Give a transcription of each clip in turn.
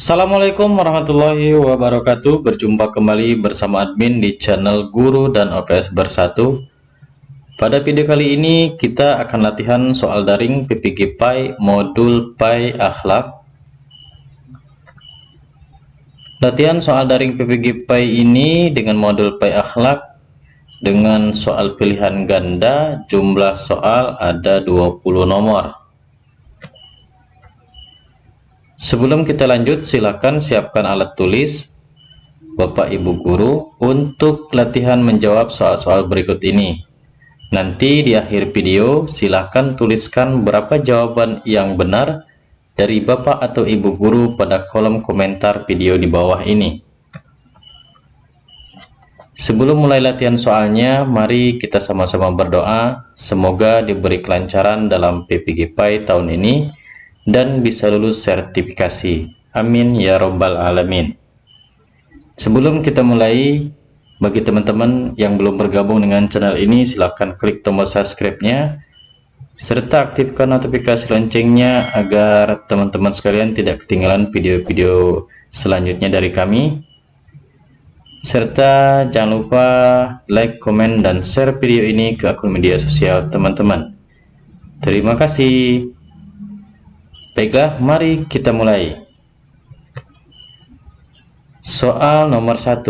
Assalamualaikum warahmatullahi wabarakatuh. Berjumpa kembali bersama admin di channel Guru dan OPS Bersatu. Pada video kali ini kita akan latihan soal daring PPG PAI modul PAI Akhlak. Latihan soal daring PPG PAI ini dengan modul PAI Akhlak dengan soal pilihan ganda, jumlah soal ada 20 nomor. Sebelum kita lanjut, silakan siapkan alat tulis Bapak Ibu Guru untuk latihan menjawab soal-soal berikut ini. Nanti di akhir video silakan tuliskan berapa jawaban yang benar dari Bapak atau Ibu Guru pada kolom komentar video di bawah ini. Sebelum mulai latihan soalnya, mari kita sama-sama berdoa semoga diberi kelancaran dalam PPG PAI tahun ini dan bisa lulus sertifikasi. Amin ya robbal alamin. Sebelum kita mulai, bagi teman-teman yang belum bergabung dengan channel ini, silahkan klik tombol subscribe-nya serta aktifkan notifikasi loncengnya agar teman-teman sekalian tidak ketinggalan video-video selanjutnya dari kami. Serta jangan lupa like, komen, dan share video ini ke akun media sosial teman-teman. Terima kasih. Baiklah, mari kita mulai. Soal nomor 1.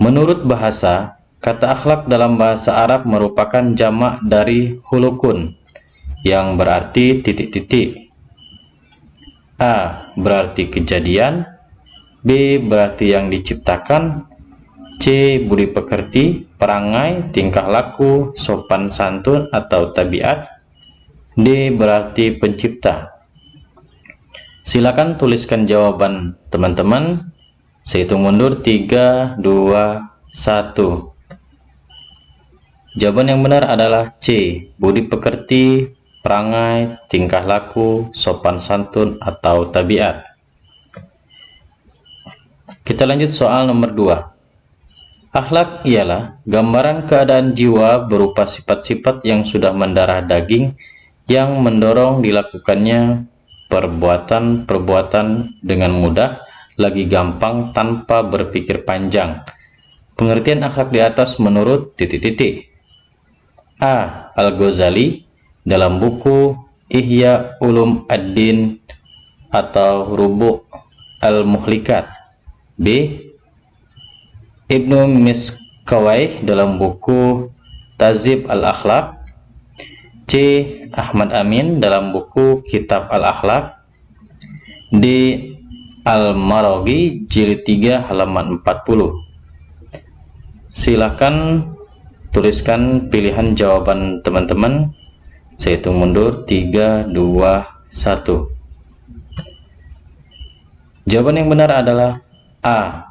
Menurut bahasa, kata akhlak dalam bahasa Arab merupakan jamak dari khulukun yang berarti titik-titik. A. Berarti kejadian. B. Berarti yang diciptakan. C. Budi pekerti, perangai, tingkah laku, sopan santun atau tabiat. D. Berarti pencipta. Silakan tuliskan jawaban teman-teman. Saya hitung mundur 3, 2, 1. Jawaban yang benar adalah C. Budi pekerti, perangai, tingkah laku, sopan santun atau tabiat. Kita lanjut soal nomor 2. Akhlak ialah gambaran keadaan jiwa berupa sifat-sifat yang sudah mendarah daging yang mendorong dilakukannya perbuatan-perbuatan dengan mudah, lagi gampang, tanpa berpikir panjang. Pengertian akhlak di atas menurut titik-titik. A. Al-Ghazali dalam buku Ihya Ulum Ad-Din atau Rubu' Al-Muhlikat. B. Ibnu Miskawayh dalam buku Tazib Al-Akhlak. C. Ahmad Amin dalam buku Kitab Al-Akhlak. D. Al-Maraghi jilid 3 halaman 40. Silakan tuliskan pilihan jawaban teman-teman. Saya hitung mundur 3, 2, 1. Jawaban yang benar adalah A.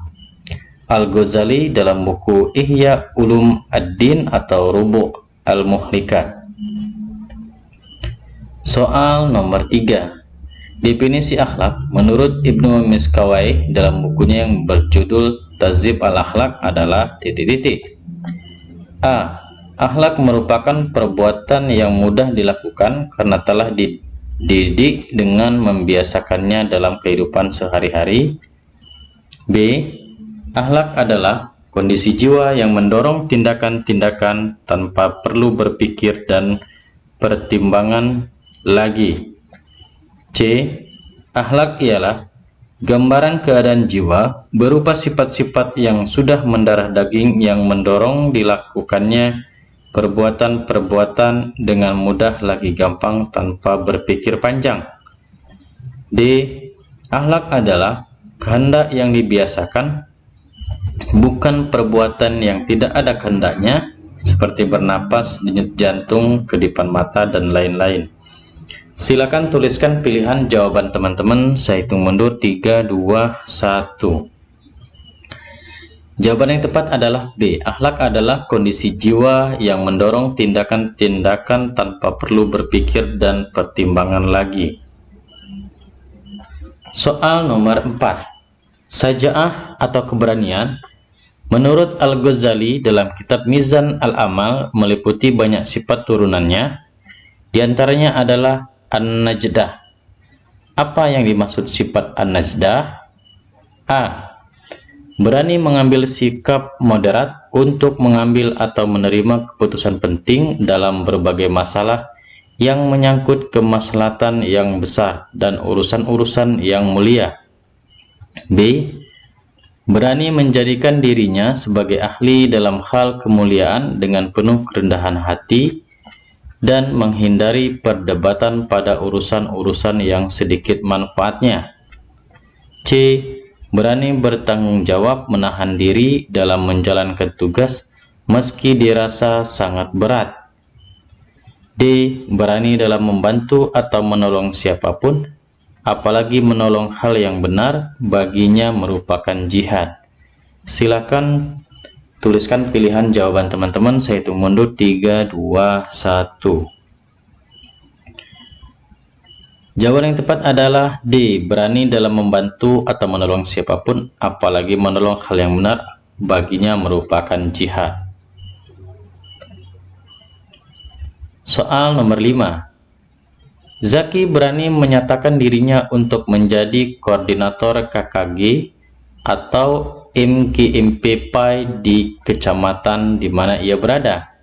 Al-Ghazali dalam buku Ihya Ulum Ad-Din atau Rubu' Al-Muhlikat. Soal nomor 3. Definisi akhlak menurut Ibnu Miskawayh dalam bukunya yang berjudul Tazib Al-Akhlak adalah titik-titik. A. Akhlak merupakan perbuatan yang mudah dilakukan karena telah dididik dengan membiasakannya dalam kehidupan sehari-hari. B. Akhlak adalah kondisi jiwa yang mendorong tindakan-tindakan tanpa perlu berpikir dan pertimbangan lagi. C. Akhlak ialah gambaran keadaan jiwa berupa sifat-sifat yang sudah mendarah daging yang mendorong dilakukannya perbuatan-perbuatan dengan mudah, lagi gampang, tanpa berpikir panjang. D. Akhlak adalah kehendak yang dibiasakan, bukan perbuatan yang tidak ada kehendaknya seperti bernapas, denyut jantung, kedipan mata, dan lain-lain. Silakan tuliskan pilihan jawaban teman-teman. Saya hitung mundur 3, 2, 1. Jawaban yang tepat adalah B. Akhlak adalah kondisi jiwa yang mendorong tindakan-tindakan tanpa perlu berpikir dan pertimbangan lagi. Soal nomor 4. Saja'ah atau keberanian menurut Al-Ghazali dalam kitab Mizan Al-Amal meliputi banyak sifat turunannya. Di antaranya adalah An-Najdah. Apa yang dimaksud sifat an-najdah? A. Berani mengambil sikap moderat untuk mengambil atau menerima keputusan penting dalam berbagai masalah yang menyangkut kemaslahatan yang besar dan urusan-urusan yang mulia. B. Berani menjadikan dirinya sebagai ahli dalam hal kemuliaan dengan penuh kerendahan hati dan menghindari perdebatan pada urusan-urusan yang sedikit manfaatnya. C. Berani bertanggung jawab menahan diri dalam menjalankan tugas meski dirasa sangat berat. D. Berani dalam membantu atau menolong siapapun, apalagi menolong hal yang benar baginya merupakan jihad. Silakan tuliskan pilihan jawaban teman-teman. Saya hitung mundur 3, 2, 1. Jawaban yang tepat adalah D. Berani dalam membantu atau menolong siapapun, apalagi menolong hal yang benar baginya merupakan jihad. Soal nomor 5. Zaki berani menyatakan dirinya untuk menjadi koordinator KKG atau MKMPPI di kecamatan di mana ia berada.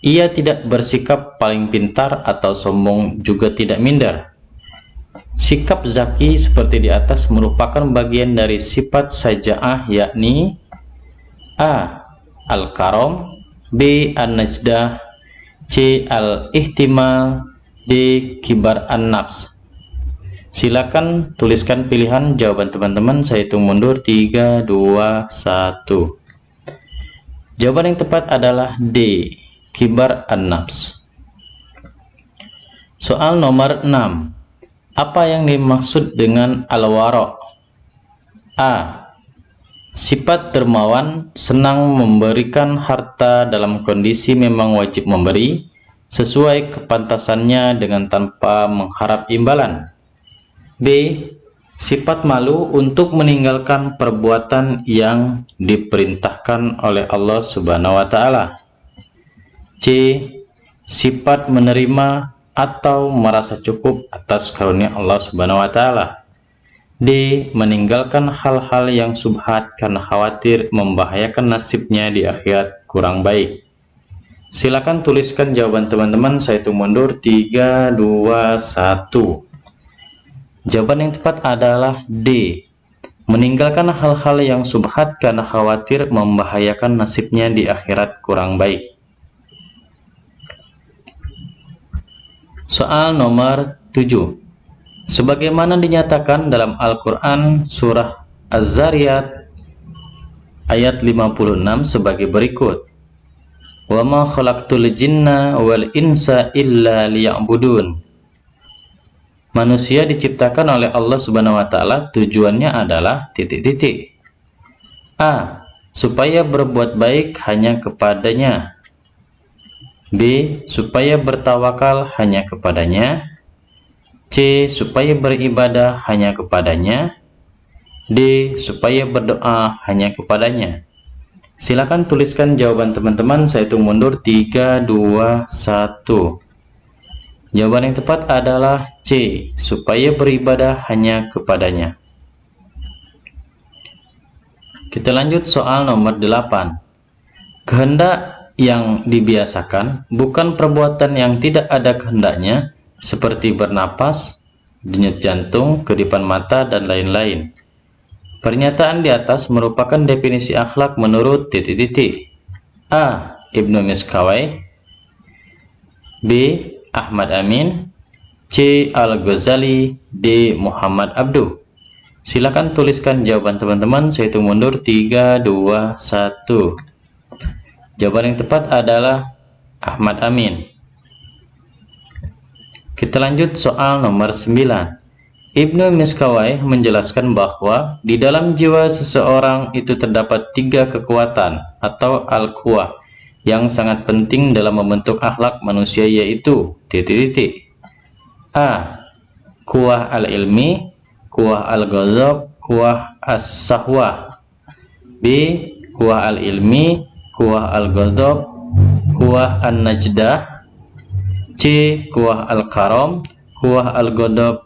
Ia tidak bersikap paling pintar atau sombong, juga tidak minder. Sikap Zaki seperti di atas merupakan bagian dari sifat saja'ah, yakni A. Al-Karam, B. An-Najdah, C. Al-Ihtimal, D. Kibar An-Nafs. Silakan tuliskan pilihan jawaban teman-teman. Saya hitung mundur 3, 2, 1. Jawaban yang tepat adalah D. Kibar An-Nafs. Soal nomor 6. Apa yang dimaksud dengan al-wara'? A. Sifat dermawan, senang memberikan harta dalam kondisi memang wajib memberi sesuai kepantasannya dengan tanpa mengharap imbalan. B. Sifat malu untuk meninggalkan perbuatan yang diperintahkan oleh Allah Subhanahu wa Ta'ala. C. Sifat menerima atau merasa cukup atas karunia Allah Subhanahu wa Ta'ala. D. Meninggalkan hal-hal yang subhat karena khawatir membahayakan nasibnya di akhirat kurang baik. Silakan tuliskan jawaban teman-teman. Saya hitung mundur 3, 2, 1. Jawaban yang tepat adalah D. Meninggalkan hal-hal yang subhat karena khawatir membahayakan nasibnya di akhirat kurang baik. Soal nomor 7. Sebagaimana dinyatakan dalam Al-Quran surah Az-Zariyat ayat 56 sebagai berikut. Wa ma khalaqtul jinna wal insa illa liya'budun. Manusia diciptakan oleh Allah Subhanahu wa Ta'ala, tujuannya adalah titik-titik. A. Supaya berbuat baik hanya kepadanya. B. Supaya bertawakal hanya kepadanya. C. Supaya beribadah hanya kepadanya. D. Supaya berdoa hanya kepadanya. Silakan tuliskan jawaban teman-teman. Saya hitung mundur 3, 2, 1. Jawaban yang tepat adalah C. Supaya beribadah hanya kepadanya. Kita lanjut soal nomor 8. Kehendak yang dibiasakan bukan perbuatan yang tidak ada kehendaknya, seperti bernapas, denyut jantung, kedipan mata, dan lain-lain. Pernyataan di atas merupakan definisi akhlak menurut titik-titik. A. Ibnu Miskawai, B. Ahmad Amin, C. Al-Ghazali, D. Muhammad Abduh. Silakan tuliskan jawaban teman-teman. Saya hitung mundur 3, 2, 1. Jawaban yang tepat adalah Ahmad Amin. Kita lanjut soal nomor 9. Ibnu Miskawai menjelaskan bahwa di dalam jiwa seseorang itu terdapat 3 kekuatan atau al-quwah yang sangat penting dalam membentuk akhlak manusia, yaitu titik-titik. A. Quwah al-ilmi, quwah al-ghadab, quwah as-sahwah. B. Quwah al-ilmi, quwah al-ghadab, quwah an-najdah. C. Quwah al-karam, quwah al-ghadab,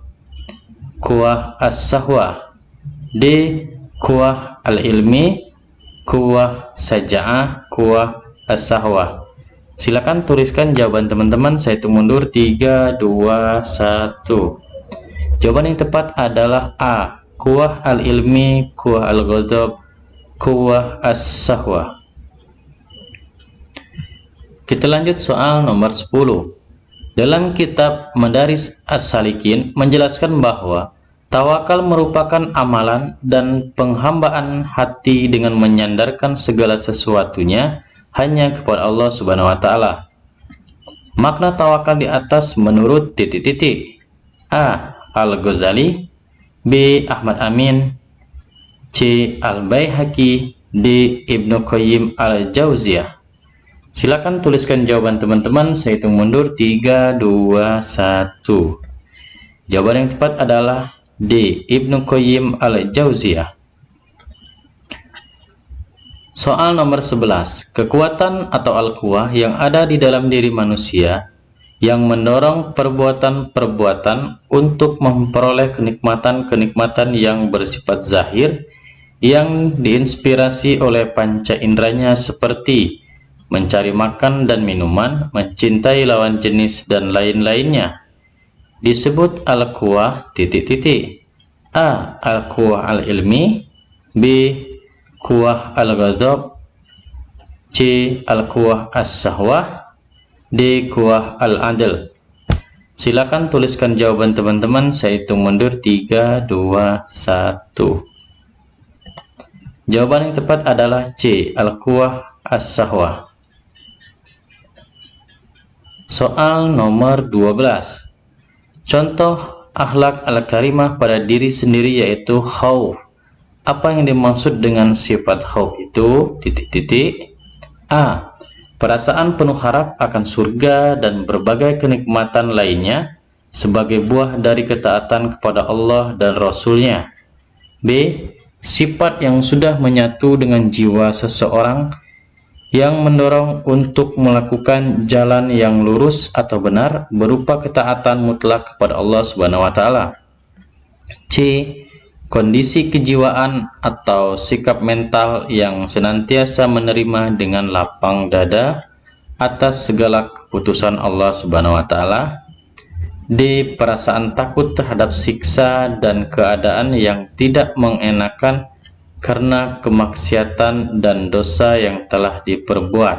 kuah as-sahwa. D. kuah al-ilmi, kuah saja'ah, kuah as-sahwa. Silakan tuliskan jawaban teman-teman. Saya hitung mundur 3, 2, 1. Jawaban yang tepat adalah A. kuah al-ilmi, kuah al-ghadab, kuah as-sahwa. Kita lanjut soal nomor 10. Dalam kitab Madaris As-Salikin menjelaskan bahwa tawakal merupakan amalan dan penghambaan hati dengan menyandarkan segala sesuatunya hanya kepada Allah Subhanahu wa taala. Makna tawakal di atas menurut titik-titik. A. Al-Ghazali, B. Ahmad Amin, C. Al-Baihaqi, D. Ibnu Qayyim Al-Jauziyah. Silakan tuliskan jawaban teman-teman. Saya hitung mundur 3, 2, 1. Jawaban yang tepat adalah D. Ibnu Qayyim Al-Jauziyah. Soal nomor 11. Kekuatan atau al-quwah yang ada di dalam diri manusia yang mendorong perbuatan-perbuatan untuk memperoleh kenikmatan-kenikmatan yang bersifat zahir yang diinspirasi oleh panca inderanya seperti mencari makan dan minuman, mencintai lawan jenis, dan lain-lainnya, disebut al-quwah titik-titik. A. Al-quwah al-ilmi, B. Quwah al-ghadab, C. Al-quwah as-sahwah, D. Quwah al-adl. Silakan tuliskan jawaban teman-teman. Saya hitung mundur 3, 2, 1. Jawaban yang tepat adalah C. Al-quwah as-sahwah. Soal nomor 12. Contoh akhlak al-karimah pada diri sendiri yaitu khauf. Apa yang dimaksud dengan sifat khauf itu? Titik-titik. A. Perasaan penuh harap akan surga dan berbagai kenikmatan lainnya sebagai buah dari ketaatan kepada Allah dan Rasul-Nya. B. Sifat yang sudah menyatu dengan jiwa seseorang yang mendorong untuk melakukan jalan yang lurus atau benar berupa ketaatan mutlak kepada Allah Subhanahu wa taala. C. Kondisi kejiwaan atau sikap mental yang senantiasa menerima dengan lapang dada atas segala keputusan Allah Subhanahu wa taala. D. Perasaan takut terhadap siksa dan keadaan yang tidak mengenakan karena kemaksiatan dan dosa yang telah diperbuat.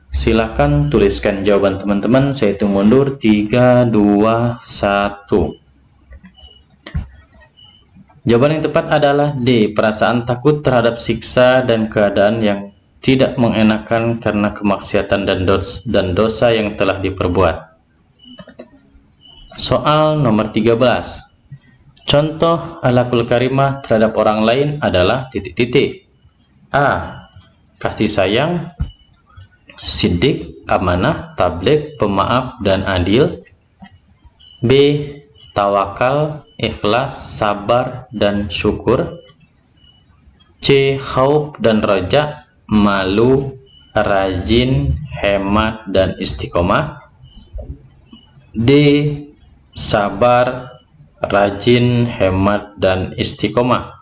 Silakan tuliskan jawaban teman-teman. Saya hitung mundur 3, 2, 1. Jawaban yang tepat adalah D. Perasaan takut terhadap siksa dan keadaan yang tidak mengenakan karena kemaksiatan dan dosa yang telah diperbuat. Soal nomor 13. Contoh akhlakul karimah terhadap orang lain adalah titik-titik. A. Kasih sayang, siddiq, amanah, tabligh, pemaaf, dan adil. B. Tawakal, ikhlas, sabar, dan syukur. C. Khauf dan raja, malu, rajin, hemat, dan istiqomah. D. Sabar, rajin, hemat, dan istiqomah.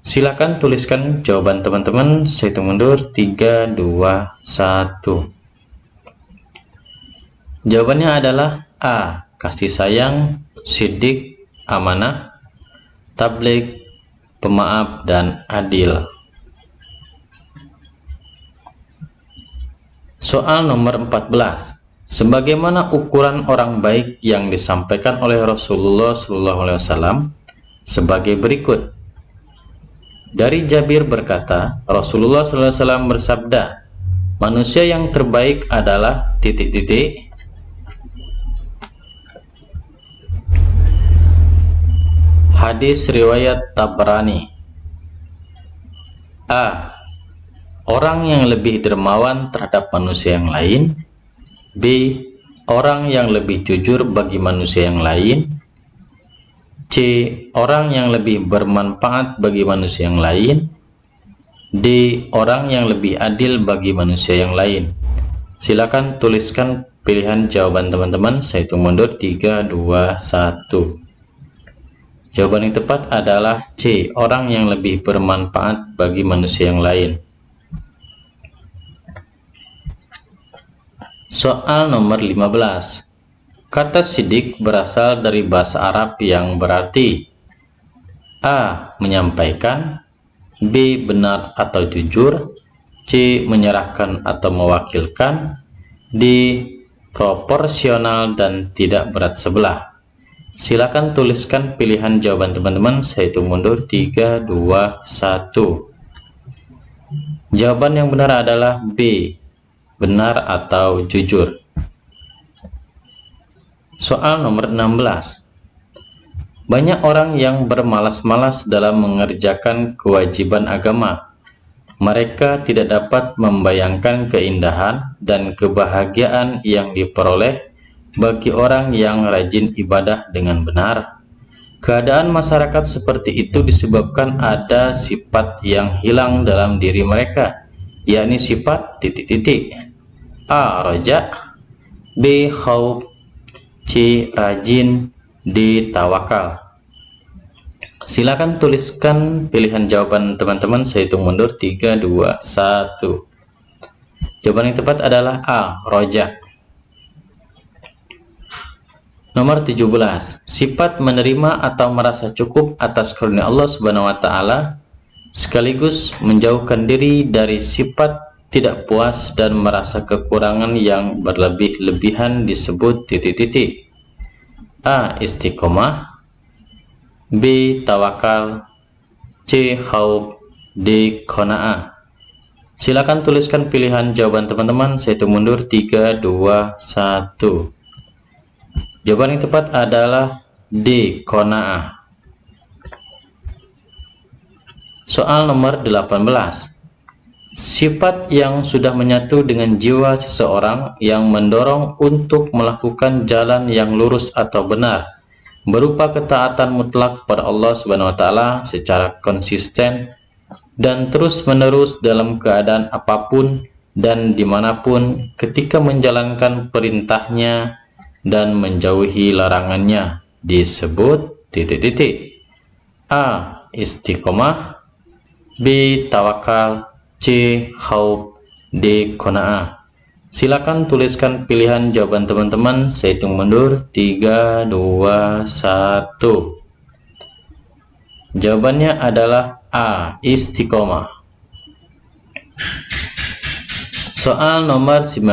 Silakan tuliskan jawaban teman-teman. Saya hitung mundur 3, 2, 1. Jawabannya adalah A. Kasih sayang, siddiq, amanah, tabligh, pemaaf, dan adil. Soal nomor 14. Sebagaimana ukuran orang baik yang disampaikan oleh Rasulullah SAW sebagai berikut. Dari Jabir berkata, Rasulullah SAW bersabda, manusia yang terbaik adalah titik-titik. Hadis riwayat Tabrani. A. Orang yang lebih dermawan terhadap manusia yang lain. B. Orang yang lebih jujur bagi manusia yang lain. C. Orang yang lebih bermanfaat bagi manusia yang lain. D. Orang yang lebih adil bagi manusia yang lain. Silakan tuliskan pilihan jawaban teman-teman. Saya hitung mundur 3, 2, 1. Jawaban yang tepat adalah C, orang yang lebih bermanfaat bagi manusia yang lain. Soal nomor 15. Kata sidik berasal dari bahasa Arab yang berarti A. Menyampaikan, B. Benar atau jujur, C. Menyerahkan atau mewakilkan, D. Proporsional dan tidak berat sebelah. Silakan tuliskan pilihan jawaban teman-teman. Saya hitung mundur 3, 2, 1. Jawaban yang benar adalah B. Benar atau jujur. Soal nomor 16. Banyak orang yang bermalas-malas dalam mengerjakan kewajiban agama. Mereka tidak dapat membayangkan keindahan dan kebahagiaan yang diperoleh bagi orang yang rajin ibadah dengan benar. Keadaan masyarakat seperti itu disebabkan ada sifat yang hilang dalam diri mereka, yakni sifat A. Roja, B. Khauf, C. Rajin, D. Tawakal. Silakan tuliskan pilihan jawaban teman-teman. Saya hitung mundur 3, 2, 1. Jawaban yang tepat adalah A. Roja. Nomor 17. Sifat menerima atau merasa cukup atas karunia Allah Subhanahu wa taala sekaligus menjauhkan diri dari sifat tidak puas dan merasa kekurangan yang berlebih-lebihan disebut A. Istiqomah, B. Tawakal, C. Khauf, D. Qanaah. Silakan tuliskan pilihan jawaban teman-teman. Saya hitung mundur 3, 2, 1. Jawaban yang tepat adalah D. Qanaah. Soal nomor 18. Sifat yang sudah menyatu dengan jiwa seseorang yang mendorong untuk melakukan jalan yang lurus atau benar berupa ketaatan mutlak kepada Allah Subhanahu wa taala secara konsisten dan terus-menerus dalam keadaan apapun dan dimanapun ketika menjalankan perintahnya dan menjauhi larangannya disebut A. Istiqomah, B. Tawakal, C. Khauf, D. Qanaah. Silakan tuliskan pilihan jawaban teman-teman. Saya hitung mundur 3, 2, 1. Jawabannya adalah A. Istiqomah. Soal nomor 19.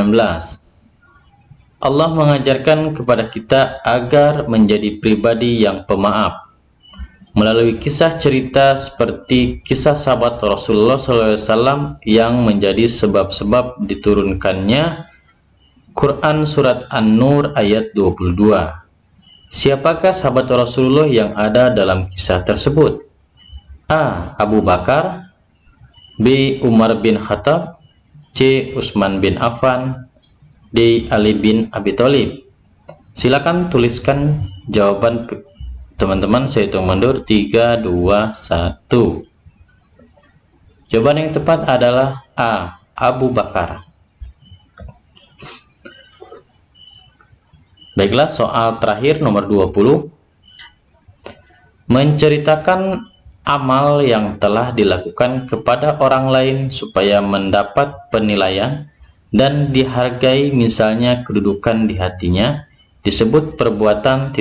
Allah mengajarkan kepada kita agar menjadi pribadi yang pemaaf melalui kisah cerita seperti kisah sahabat Rasulullah SAW yang menjadi sebab-sebab diturunkannya Quran Surat An-Nur ayat 22. Siapakah sahabat Rasulullah yang ada dalam kisah tersebut? A. Abu Bakar, B. Umar bin Khattab, C. Utsman bin Affan, D. Ali bin Abi Thalib. Silakan tuliskan jawaban teman-teman. Saya hitung mundur 3, 2, 1. Jawaban yang tepat adalah A. Abu Bakar. Baiklah, soal terakhir nomor 20. Menceritakan amal yang telah dilakukan kepada orang lain supaya mendapat penilaian dan dihargai, misalnya kedudukan di hatinya, disebut perbuatan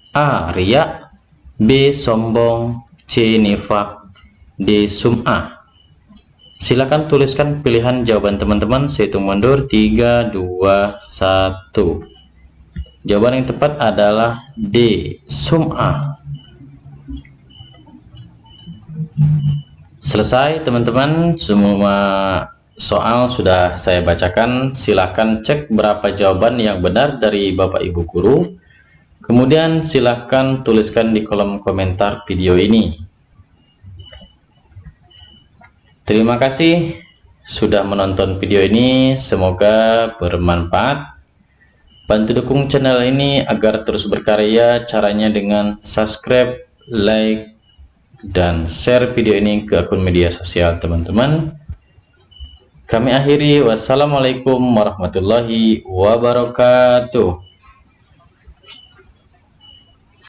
A. Riya, B. Sombong, C. Nifak, D. Sum'ah. Silakan tuliskan pilihan jawaban teman-teman. Saya hitung mundur 3, 2, 1. Jawaban yang tepat adalah D. Sum'ah. Selesai teman-teman, semua soal sudah saya bacakan. Silakan cek berapa jawaban yang benar dari Bapak Ibu guru. Kemudian silahkan tuliskan di kolom komentar video ini. Terima kasih sudah menonton video ini, semoga bermanfaat. Bantu dukung channel ini agar terus berkarya, caranya dengan subscribe, like, dan share video ini ke akun media sosial teman-teman. Kami akhiri, wassalamualaikum warahmatullahi wabarakatuh.